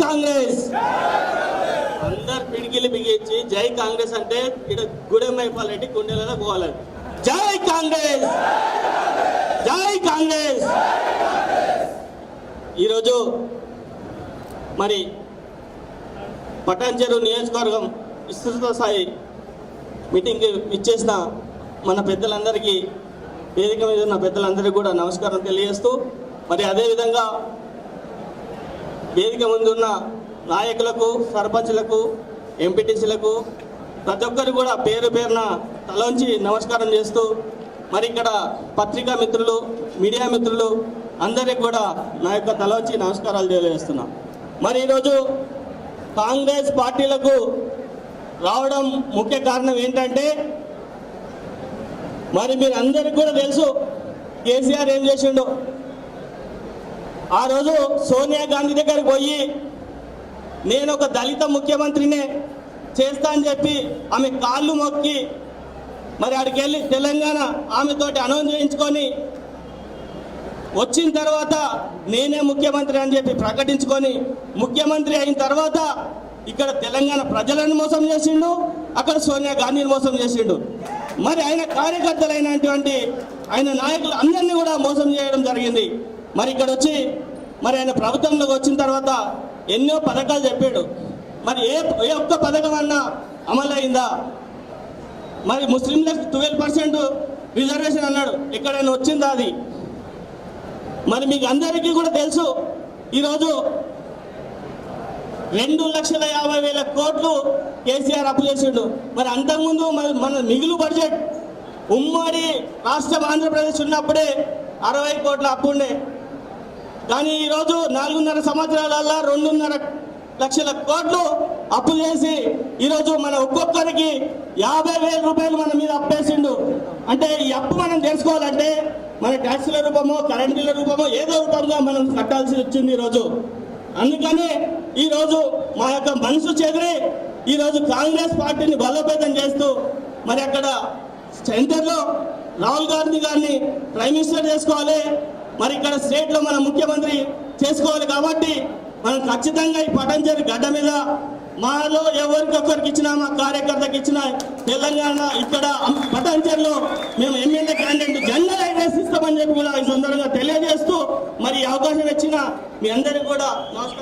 కాంగ్రెస్. అందరు పిడికిలు బిగించి జై కాంగ్రెస్ అంటే ఇక్కడ గుడెం అయిపోవాలంటే గుండెలలో పోవాలి. జై కాంగ్రెస్, జై కాంగ్రెస్. ఈరోజు మరి పటాన్చెరు నియోజకవర్గం విస్తృత స్థాయి మీటింగ్కి ఇచ్చేసిన మన పెద్దలందరికీ, వేదిక మీద ఉన్న పెద్దలందరికీ కూడా నమస్కారం తెలియజేస్తూ, మరి అదేవిధంగా వేదిక ముందున్న నాయకులకు, సర్పంచ్లకు, ఎంపీటీసీలకు ప్రతి ఒక్కరు కూడా పేరు పేరున తలోంచి నమస్కారం చేస్తూ, మరి ఇక్కడ పత్రికా మిత్రులు, మీడియా మిత్రులు అందరికీ కూడా నా యొక్క తలోంచి నమస్కారాలు తెలియజేస్తున్నాం. మరి ఈరోజు కాంగ్రెస్ పార్టీలకు రావడం ముఖ్య కారణం ఏంటంటే, మరి మీరు అందరికీ కూడా తెలుసు కేసీఆర్ ఏం చేసిండో. ఆ రోజు సోనియా గాంధీ దగ్గరికి పోయి నేను ఒక దళిత ముఖ్యమంత్రినే చేస్తా అని చెప్పి ఆమె కాళ్ళు మొక్కి మరి అక్కడికి వెళ్ళి తెలంగాణ ఆమెతోటి అనౌన్స్ చేయించుకొని వచ్చిన తర్వాత నేనే ముఖ్యమంత్రి అని చెప్పి ప్రకటించుకొని ముఖ్యమంత్రి అయిన తర్వాత ఇక్కడ తెలంగాణ ప్రజలను మోసం చేసిండు, అక్కడ సోనియా గాంధీని మోసం చేసిండు. మరి ఆయన కార్యకర్తలైనటువంటి ఆయన నాయకులు అందరినీ కూడా మోసం చేయడం జరిగింది. మరి ఇక్కడ వచ్చి మరి ఆయన ప్రభుత్వంలోకి వచ్చిన తర్వాత ఎన్నో పథకాలు చెప్పాడు. మరి ఏ ఒక్క పథకం అన్నా అమలైందా? మరి ముస్లింలకు 12% రిజర్వేషన్ అన్నాడు, ఎక్కడైనా వచ్చిందా అది? మరి మీకు అందరికీ కూడా తెలుసు ఈరోజు 2,50,000 కోట్లు కేసీఆర్ అప్పు చేసిండు. మరి అంతకుముందు మన మిగులు బడ్జెట్ ఉమ్మడి రాష్ట్రం ఆంధ్రప్రదేశ్ ఉన్నప్పుడే 60 కోట్ల అప్పు ఉండే. కానీ ఈరోజు 4.5 సంవత్సరాలల్లో 2.5 లక్షల కోట్లు అప్పు చేసి ఈరోజు మన ఒక్కొక్కరికి 50,000 రూపాయలు మన మీద అప్పేసిండు. అంటే ఈ అప్పు మనం తెలుసుకోవాలంటే మన ట్యాక్సుల రూపమో, కరెంట్ బిల్ల రూపమో, ఏదో రూపంగా మనం కట్టాల్సి వచ్చింది ఈరోజు. అందుకని ఈరోజు మా యొక్క మనసు చెదిరి ఈరోజు కాంగ్రెస్ పార్టీని బలోపేతం చేస్తూ మరి అక్కడ సెంటర్లో రాహుల్ గాంధీ గారిని ప్రైమ్ మినిస్టర్ చేసుకోవాలి, మరి ఇక్కడ స్టేట్లో మన ముఖ్యమంత్రి చేసుకోవాలి. కాబట్టి మనం ఖచ్చితంగా ఈ పటాన్చెరు గడ్డ మీద మాలో ఎవరికొకరికి ఇచ్చినా, మా కార్యకర్తకి ఇచ్చినా తెలంగాణ ఇక్కడ పటాన్చెరులో మేము ఎమ్మెల్యే క్యాండిడేట్ జెండా ఎగరేసిస్తామని చెప్పి కూడా ఈ సందర్భంగా తెలియజేస్తూ మరి అవకాశం ఇచ్చిన మీ అందరికీ కూడా నమస్కారం.